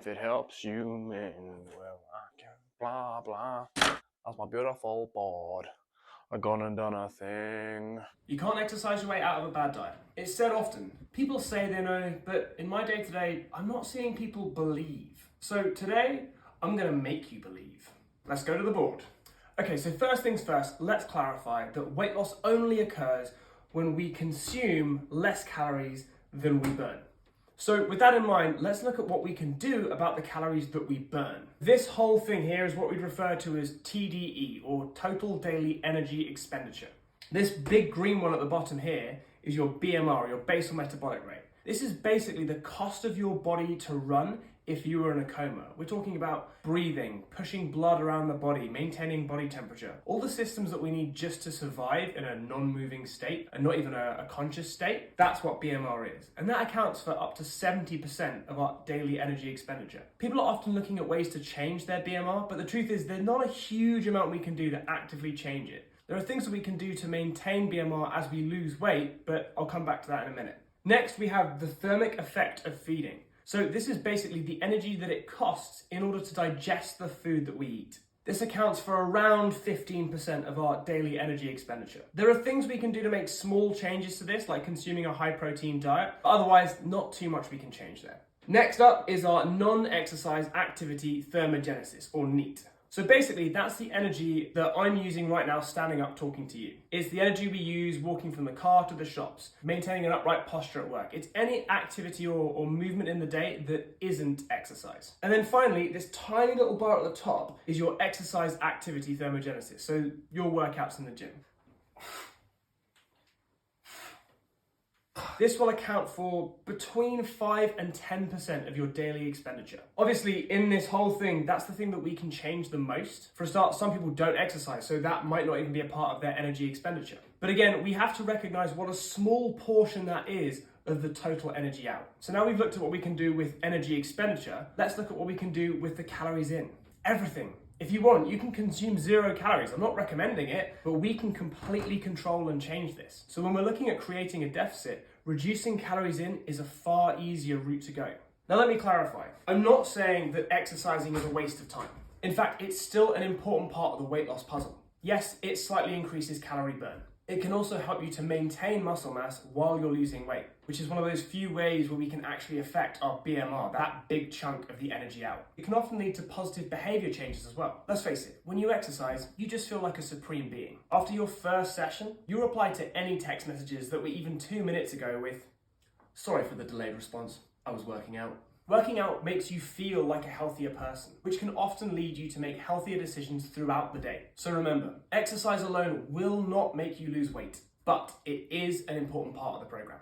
if it helps you, man, well, I can blah, blah. That's my beautiful board. I gone and done a thing. You can't exercise your way out of a bad diet. It's said often. People say they know, but in my day-to-day, I'm not seeing people believe. So today, I'm gonna make you believe. Let's go to the board. Okay, so first things first, let's clarify that weight loss only occurs when we consume less calories than we burn. So with that in mind, let's look at what we can do about the calories that we burn. This whole thing here is what we'd refer to as TDE, or total daily energy expenditure. This big green one at the bottom here is your BMR, your basal metabolic rate. This is basically the cost of your body to run if you were in a coma. We're talking about breathing, pushing blood around the body, maintaining body temperature, all the systems that we need just to survive in a non-moving state and not even a conscious state. That's what BMR is. And that accounts for up to 70% of our daily energy expenditure. People are often looking at ways to change their BMR, but the truth is there's not a huge amount we can do to actively change it. There are things that we can do to maintain BMR as we lose weight, but I'll come back to that in a minute. Next, we have the thermic effect of feeding. So this is basically the energy that it costs in order to digest the food that we eat. This accounts for around 15% of our daily energy expenditure. There are things we can do to make small changes to this, like consuming a high protein diet, but otherwise not too much we can change there. Next up is our non-exercise activity thermogenesis, or NEAT. So basically, that's the energy that I'm using right now standing up talking to you. It's the energy we use walking from the car to the shops, maintaining an upright posture at work. It's any activity or movement in the day that isn't exercise. And then finally, this tiny little bar at the top is your exercise activity thermogenesis, so your workouts in the gym. This will account for between 5 and 10% of your daily expenditure. Obviously, in this whole thing, that's the thing that we can change the most. For a start, some people don't exercise, so that might not even be a part of their energy expenditure. But again, we have to recognize what a small portion that is of the total energy out. So now we've looked at what we can do with energy expenditure, let's look at what we can do with the calories in. Everything. If you want, you can consume 0 calories. I'm not recommending it, but we can completely control and change this. So when we're looking at creating a deficit, reducing calories in is a far easier route to go. Now let me clarify. I'm not saying that exercising is a waste of time. In fact, it's still an important part of the weight loss puzzle. Yes, it slightly increases calorie burn. It can also help you to maintain muscle mass while you're losing weight, which is one of those few ways where we can actually affect our BMR, that big chunk of the energy out. It can often lead to positive behavior changes as well. Let's face it, when you exercise, you just feel like a supreme being. After your first session, you reply to any text messages that were even 2 minutes ago with, "Sorry for the delayed response, I was working out." Working out makes you feel like a healthier person, which can often lead you to make healthier decisions throughout the day. So remember, exercise alone will not make you lose weight, but it is an important part of the program.